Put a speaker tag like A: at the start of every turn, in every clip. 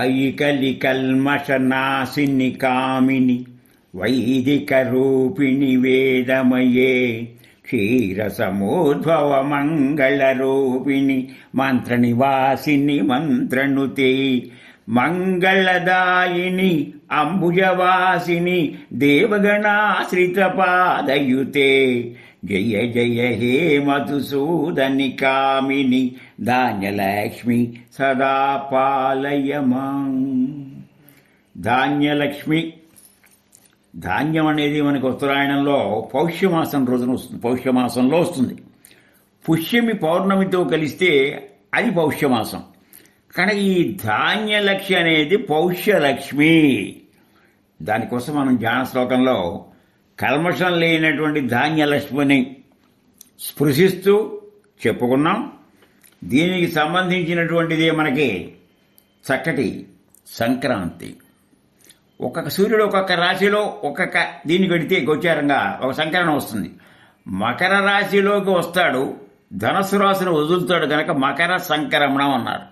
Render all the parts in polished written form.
A: అయికలి కల్మషనాశిని కామిని వైదిక రూపిణి వేదమయే క్షీరసమోద్భవ మంగళ రూపిణి మంత్ర నివాసిని మంత్రనుతే మంగళదాయిని అంబుజవాసిని దేవగణాశ్రిత పాదయుతే జయ జయ హే మధుసూదని కామిని ధాన్యలక్ష్మి సదా పాలయమాం. ధాన్యలక్ష్మి, ధాన్యం అనేది మనకు ఉత్తరాయణంలో పౌష్యమాసం రోజున వస్తుంది, పౌష్యమాసంలో వస్తుంది. పుష్యమి పౌర్ణమితో కలిస్తే అది పౌష్యమాసం. కానీ ఈ ధాన్యలక్ష్మి అనేది పౌష్యలక్ష్మి. దానికోసం మనం ధ్యాన శ్లోకంలో కల్మషం లేనటువంటి ధాన్యలక్ష్మిని స్పృశిస్తూ చెప్పుకున్నాం. దీనికి సంబంధించినటువంటిదే మనకి చక్కటి సంక్రాంతి. ఒక్కొక్క సూర్యుడు ఒక్కొక్క రాశిలో ఒక్కొక్క దీన్ని పెడితే గోచారంగా ఒక సంక్రమణం వస్తుంది. మకర రాశిలోకి వస్తాడు, ధనస్సు రాశిని వదులుతాడు కనుక మకర సంక్రమణం అన్నారు.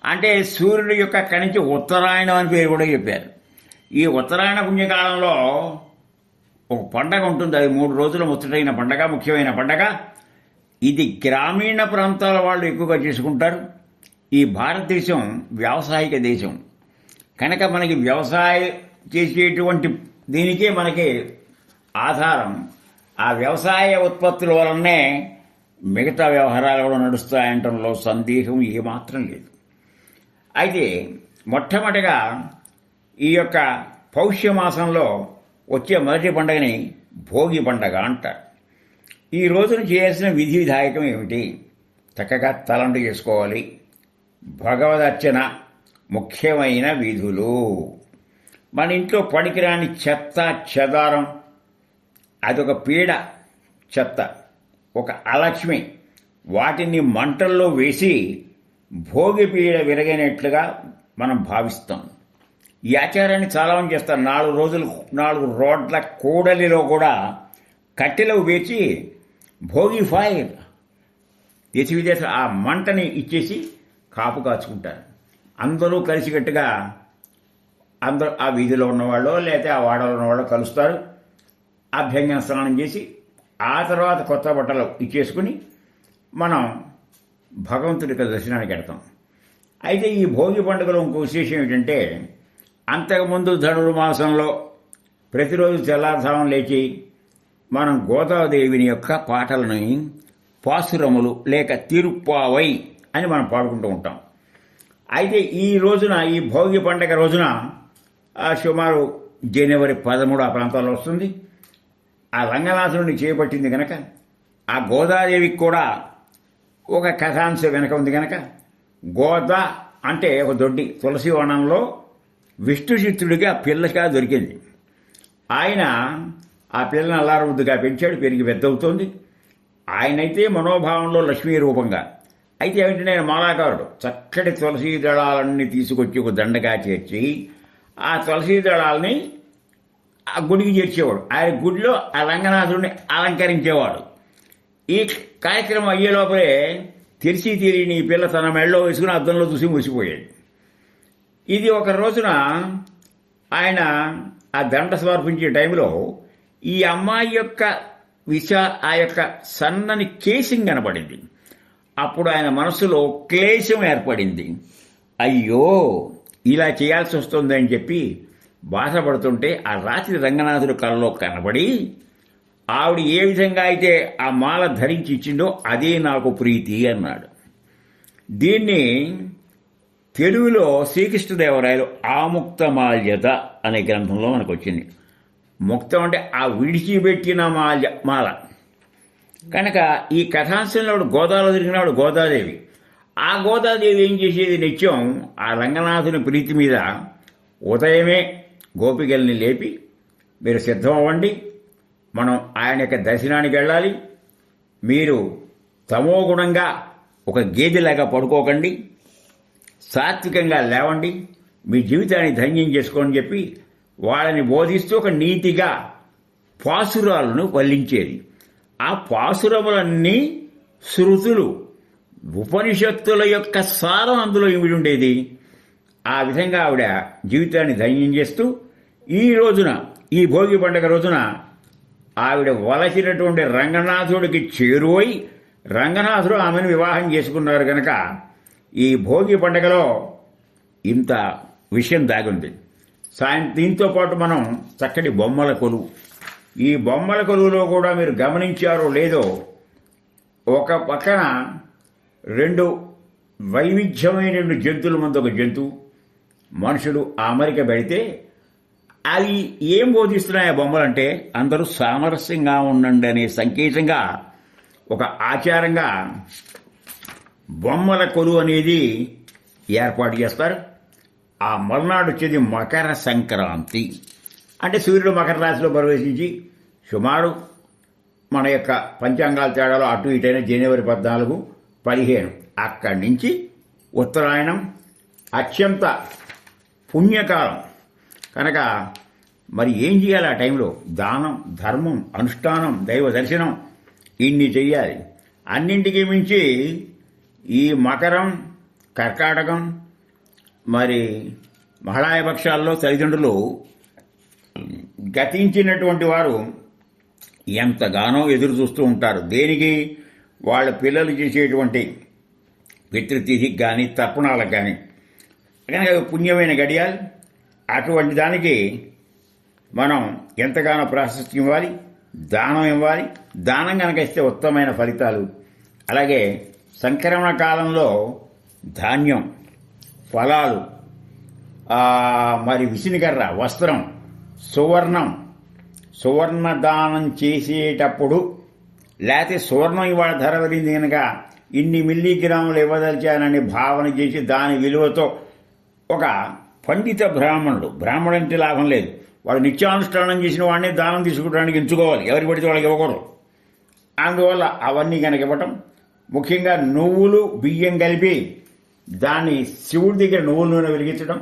A: అంటే సూర్యుడు యొక్క అక్కడి నుంచి ఉత్తరాయణం అని పేరు కూడా చెప్పారు. ఈ ఉత్తరాయణ పుణ్యకాలంలో ఒక పండగ ఉంటుంది. అది 3 రోజుల ముచ్చటైన పండగ, ముఖ్యమైన పండగ. ఇది గ్రామీణ ప్రాంతాల వాళ్ళు ఎక్కువగా చేసుకుంటారు. ఈ భారతదేశం వ్యావసాయిక దేశం కనుక మనకి వ్యవసాయం చేసేటువంటి దీనికే మనకి ఆధారం. ఆ వ్యవసాయ ఉత్పత్తుల వలనే మిగతా వ్యవహారాలు కూడా నడుస్తాయంటంలో సందేహం ఏమాత్రం లేదు. అయితే మొట్టమొదటిగా ఈ యొక్క పౌష్యమాసంలో వచ్చే మొదటి పండుగని భోగి పండగ అంటారు. ఈ రోజున చేయాల్సిన విధి విధాయకం ఏమిటి? చక్కగా తలంటు చేసుకోవాలి. భగవదర్చన ముఖ్యమైన విధులు. మన ఇంట్లో పనికిరాని చెత్త చెదారం, అదొక పీడ చెత్త, ఒక అలక్ష్మి, వాటిని మంటల్లో వేసి భోగి పీడ విరగనట్లుగా మనం భావిస్తాం. ఈ ఆచారాన్ని చాలామంది చేస్తారు. 4 రోజులు 4 రోడ్ల కూడలిలో కూడా కట్టెలో వేచి భోగి ఫైర్ దేశ విదేశ ఆ మంటని ఇచ్చేసి కాపు కాచుకుంటారు. అందరూ కలిసికట్టుగా అందరూ ఆ వీధిలో ఉన్నవాళ్ళు లేకపోతే ఆ వాడలో ఉన్నవాళ్ళు కలుస్తారు. అభ్యంగన స్నానం చేసి ఆ తర్వాత కొత్త బట్టలు ఇచ్చేసుకుని మనం భగవంతుడికి దర్శనానికి వెడతాం. అయితే ఈ భోగి పండుగలో ఇంకో విశేషం ఏంటంటే, అంతకుముందు ధనుర్మాసంలో ప్రతిరోజు తెల్లారుజామున లేచి మనం గోదాదేవిని యొక్క పాటలని పాసురములు లేక తిరుప్పావై అని మనం పాడుకుంటూ ఉంటాం. అయితే ఈ రోజున, ఈ భోగి పండగ రోజున సుమారు జనవరి 13 ఆ ప్రాంతాల్లో వస్తుంది. ఆ రంగనాథుడిని చేపట్టింది కనుక ఆ గోదాదేవికి కూడా ఒక కథాంశం వెనక ఉంది కనుక గోద అంటే ఒక దొడ్డి తులసి వనంలో విష్ణుచిత్తుడికి ఆ పిల్లగా దొరికింది. ఆయన ఆ పిల్లని అల్లారముద్దుగా పెంచాడు, పెరిగి పెద్దవుతోంది. ఆయనైతే మనోభావంలో లక్ష్మీ రూపంగా. అయితే ఏమిటి, నేను మాలాకారుడు చక్కటి తులసీ దళాలన్నీ తీసుకొచ్చి ఒక దండగా చేర్చి ఆ తులసీ దళాలని ఆ గుడికి చేర్చేవాడు. ఆయన గుడిలో ఆ రంగనాథుడిని అలంకరించేవాడు. ఈ కార్యక్రమం అయ్యే లోపలే తెరిచి తీరిని ఈ పిల్ల తన మెళ్ళలో వేసుకుని అద్దంలో చూసి మురిసిపోయాడు. ఇది ఒక రోజున ఆయన ఆ దండ సమర్పించే టైంలో ఈ అమ్మాయి యొక్క ఆ యొక్క సన్నని కేసింగ్ కనపడింది. అప్పుడు ఆయన మనసులో క్లేశం ఏర్పడింది. అయ్యో ఇలా చేయాల్సి వస్తుందని చెప్పి బాధపడుతుంటే ఆ రాత్రి రంగనాథుడు కలలో కనబడి ఆవిడ ఏ విధంగా అయితే ఆ మాల ధరించి ఇచ్చిందో అదే నాకు ప్రీతి అన్నాడు. దీన్ని తెలుగులో శ్రీకృష్ణదేవరాయలు ఆముక్తమాల్యత అనే గ్రంథంలో మనకు వచ్చింది. ముక్తం అంటే ఆ విడిచిపెట్టిన మాల కనుక ఈ కథాంశంలో గోదాలో తిరిగినవాడు గోదాదేవి. ఆ గోదాదేవి ఏం చేసేది, నిత్యం ఆ రంగనాథుని ప్రీతి మీద ఉదయమే గోపికల్ని లేపి మీరు సిద్ధం అవ్వండి, మనం ఆయన యొక్క దర్శనానికి వెళ్ళాలి, మీరు తమోగుణంగా ఒక గేదెలాగా పడుకోకండి, సాత్వికంగా లేవండి, మీ జీవితాన్ని ధన్యం చేసుకోని చెప్పి వాళ్ళని బోధిస్తూ ఒక నీతిగా పాసురాలను వల్లించేది. ఆ పాసురములన్నీ శృతులు, ఉపనిషత్తుల యొక్క సారం అందులో ఇమిడి ఉండేది. ఆ విధంగా ఆవిడ జీవితాన్ని ధన్యం చేస్తూ ఈ రోజున, ఈ భోగి పండుగ రోజున ఆవిడ వలసినటువంటి రంగనాథుడికి చేరువై రంగనాథుడు ఆమెను వివాహం చేసుకున్నారు కనుక ఈ భోగి పండుగలో ఇంత విషయం దాగుంది. దీంతో పాటు మనం చక్కటి బొమ్మల కొలువు, ఈ బొమ్మల కొలువులో కూడా మీరు గమనించారో లేదో, ఒక పక్కన రెండు వైవిధ్యమైన జంతువుల మధ్య ఒక జంతువు, మనుషుడు అమరిక పెడితే అది ఏం బోధిస్తున్నాయి ఆ బొమ్మలంటే అందరూ సామరస్యంగా ఉండండి అనే సంకేతంగా, ఒక ఆచారంగా బొమ్మల కొలువు అనేది ఏర్పాటు చేస్తారు. ఆ మర్నాడు వచ్చేది మకర సంక్రాంతి. అంటే సూర్యుడు మకర రాశిలో ప్రవేశించి సుమారు మన యొక్క పంచాంగాల తేడాలో అటు ఇటైన జనవరి 14, 15 అక్కడి నుంచి ఉత్తరాయణం అత్యంత పుణ్యకాలం కనుక మరి ఏం చేయాలి ఆ టైంలో? దానం, ధర్మం, అనుష్ఠానం, దైవ దర్శనం ఇన్ని చెయ్యాలి. అన్నింటికీ మించి ఈ మకరం, కర్కాటకం, మరి మహాళాయపక్షాల్లో తల్లిదండ్రులు గతించినటువంటి వారు ఎంతగానో ఎదురు చూస్తూ ఉంటారు. దేనికి? వాళ్ళ పిల్లలు చేసేటువంటి పితృతిథికి కానీ తర్పణాలకు కానీ. కనుక పుణ్యమైన గడియాలు, అటువంటి దానికి మనం ఎంతగానో ప్రాశస్త్యం ఇవ్వాలి, దానం ఇవ్వాలి. దానం కనుక ఇస్తే ఉత్తమమైన ఫలితాలు. అలాగే సంక్రమణ కాలంలో ధాన్యం, ఫలాలు, మరి విసినికర్ర, వస్త్రం, సువర్ణ దానం చేసేటప్పుడు, లేకపోతే సువర్ణం ఇవాళ ధర పెరిగింది కనుక ఇన్ని మిల్లీగ్రాములు ఇవ్వదలిచానని భావన చేసి దాని విలువతో ఒక పండిత బ్రాహ్మణుడు అంటే లాభం లేదు, వాడు నిత్యానుష్ఠానం చేసిన వాడిని దానం తీసుకోవడానికి ఎంచుకోవాలి, ఎవరికి పడితే వాళ్ళకి ఇవ్వకూడదు. అందువల్ల అవన్నీ కనుక ఇవ్వటం, ముఖ్యంగా నువ్వులు బియ్యం కలిపి దాన్ని శివుడి దగ్గర నువ్వుల నూనె వెలిగించడం,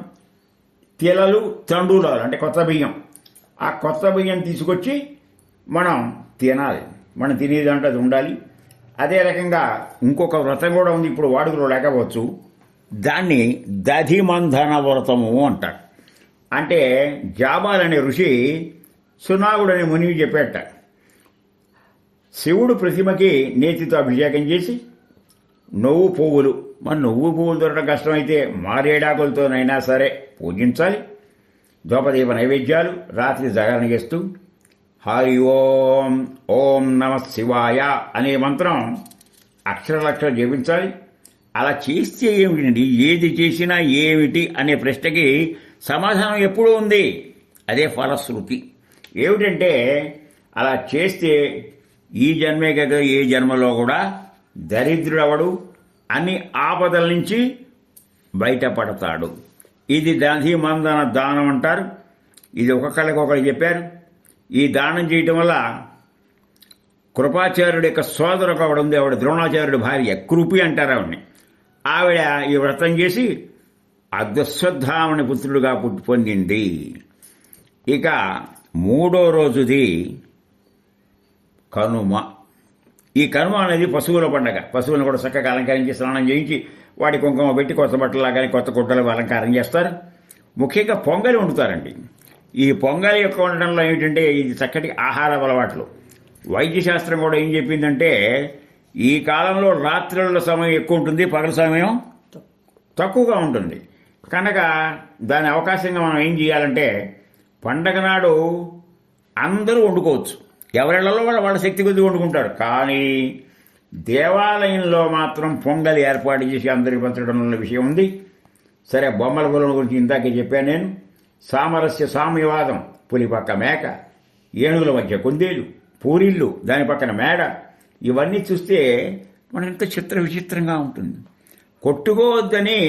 A: తిలలు, తండూలాలు అంటే కొత్త బియ్యం, ఆ కొత్త బియ్యం తీసుకొచ్చి మనం తినాలి. మనం తినేదంటే అది ఉండాలి. అదే రకంగా ఇంకొక వ్రతం కూడా ఉంది, ఇప్పుడు వాడుకలో లేకపోవచ్చు. దాన్ని దధిమంధన వ్రతము అంటారు. అంటే జాబాలనే ఋషి సునాగుడనే మునివి చెప్పేట, శివుడు ప్రతిమకి నేతితో అభిషేకం చేసి నువ్వు పువ్వులు, మరి నువ్వు పువ్వులు దొరకడం కష్టమైతే మారేడాకులతోనైనా సరే పూజించాలి. ధూపదీప నైవేద్యాలు, రాత్రి జాగరణ చేస్తూ హరి ఓం ఓం నమ శివాయ అనే మంత్రం అక్షరలక్షలు జపించాలి. అలా చేస్తే ఏమిటండి? ఏది చేసినా ఏమిటి అనే ప్రశ్నకి సమాధానం ఎప్పుడూ ఉంది. అదే ఫలశ్రుతి. ఏమిటంటే అలా చేస్తే ఈ జన్మే కాక ఏ జన్మలో కూడా దరిద్రుడవడు, అన్ని ఆపదల నుంచి బయటపడతాడు. ఇది దధిమంధన దానం అంటారు. ఇది ఒకళ్ళు చెప్పారు. ఈ దానం చేయటం వల్ల కృపాచార్యుడి యొక్క సోదరు ఒకడు ఉంది, ఆవిడ ద్రోణాచార్యుడి భార్య, కృపి అంటారు ఆవిడని. ఆవిడ ఈ వ్రతం చేసి అశ్వత్థామని పుత్రుడుగా పొందింది. ఇక 3వ రోజుది కనుమ. ఈ కనుమ అనేది పశువుల పండగ. పశువులను కూడా చక్కగా అలంకరించి స్నానం చేయించి వాటి కుంకుమ పెట్టి కొత్త బట్టలా కానీ కొత్త గుడ్డలు అలంకారం చేస్తారు. ముఖ్యంగా పొంగలి వండుతారండి. ఈ పొంగలి యొక్క వండడంలో ఏమిటంటే ఇది చక్కటి ఆహార అలవాట్లు. వైద్యశాస్త్రం కూడా ఏం చెప్పిందంటే ఈ కాలంలో రాత్రుల సమయం ఎక్కువ ఉంటుంది, పగల సమయం తక్కువగా ఉంటుంది. కనుక దాని అవకాశంగా మనం ఏం చేయాలంటే పండగ నాడు అందరూ వండుకోవచ్చు, ఎవరిళ్లలో వాళ్ళ శక్తి కొద్ది వండుకుంటారు. కానీ దేవాలయంలో మాత్రం పొంగలి ఏర్పాటు చేసి అందరికి పంచడం విషయం ఉంది. సరే, బొమ్మల కొలువుల గురించి ఇందాకే చెప్పాను నేను. సామరస్య సామ్యవాదం, పులి పక్క మేక, ఏనుగుల మధ్య కుందేలు, పూరిళ్ళు, దాని పక్కన మేడ, ఇవన్నీ చూస్తే మనం ఎంత విచిత్రంగా ఉంటుంది. కొట్టుకోవద్దని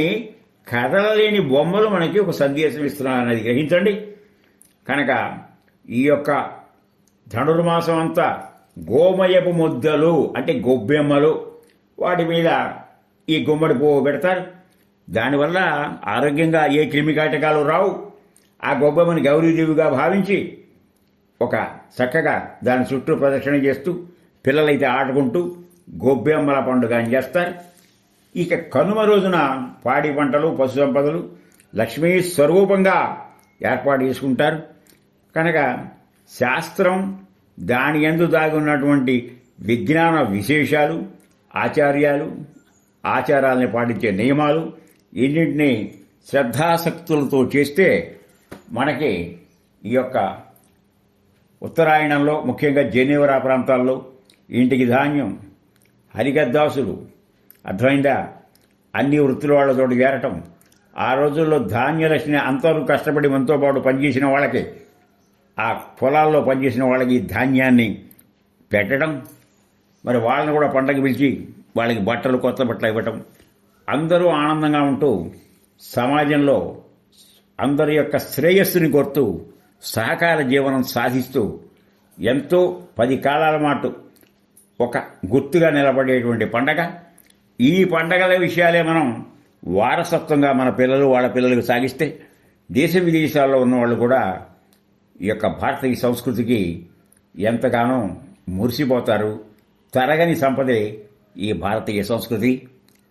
A: కదలలేని బొమ్మలు మనకి ఒక సందేశం ఇస్తున్నారన్నది గ్రహించండి. కనుక ఈ యొక్క ధనుర్మాసం అంతా గోమయపు ముద్దలు అంటే గొబ్బెమ్మలు, వాటి మీద ఈ గుమ్మడి పువ్వు పెడతారు. దానివల్ల ఆరోగ్యంగా ఏ క్రిమికాటకాలు రావు. ఆ గొబ్బెమ్మని గౌరీదేవిగా భావించి ఒక చక్కగా దాని చుట్టూ ప్రదక్షిణ చేస్తూ పిల్లలైతే ఆడుకుంటూ గొబ్బెమ్మల పండుగ అని చేస్తారు. ఇక కనుమ రోజున పాడి పంటలు, పశు సంపదలు, లక్ష్మీ స్వరూపంగా ఏర్పాటు చేసుకుంటారు. కనుక శాస్త్రం, దాని యందు దాగి ఉన్నటువంటి విజ్ఞాన విశేషాలు, ఆచారాలని పాటించే నియమాలు ఇన్నింటినీ శ్రద్ధాసక్తులతో చేస్తే మనకి ఈ యొక్క ఉత్తరాయణంలో, ముఖ్యంగా జనేవరా ప్రాంతాల్లో ఇంటికి ధాన్యం, హరిగద్దాసులు, అర్థమైందా, అన్ని వృత్తుల వాళ్ళతో చేరటం, ఆ రోజుల్లో ధాన్యలక్ష్మిని అందరూ కష్టపడి మనతో పాటు పనిచేసిన వాళ్ళకి, ఆ పొలాల్లో పనిచేసిన వాళ్ళకి ధాన్యాన్ని పెట్టడం, మరి వాళ్ళని కూడా పండగ పిలిచి వాళ్ళకి బట్టలు, కొత్త బట్టలు ఇవ్వటం, అందరూ ఆనందంగా ఉంటూ సమాజంలో అందరి యొక్క శ్రేయస్సుని కోరుతూ సహకార జీవనం సాధిస్తూ ఎంతో 10 కాలాల మాటు ఒక గుర్తుగా నిలబడేటువంటి పండగ. ఈ పండగల విషయాలే మనం వారసత్వంగా మన పిల్లలు, వాళ్ళ పిల్లలకు సాగిస్తే దేశ విదేశాల్లో ఉన్నవాళ్ళు కూడా ఈ యొక్క భారతీయ సంస్కృతికి ఎంతగానో మురిసిపోతారు. తరగని సంపదే ఈ భారతీయ సంస్కృతి.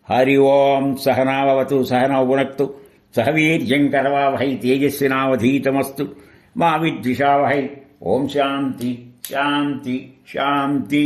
A: హరి ఓం. సహనావతు సహనౌ భునక్తు సహ వీర్యం కరవావహై తేజస్వినావధీతమస్తు మా విద్విషావహై. ఓం శాంతి శాంతి శాంతి.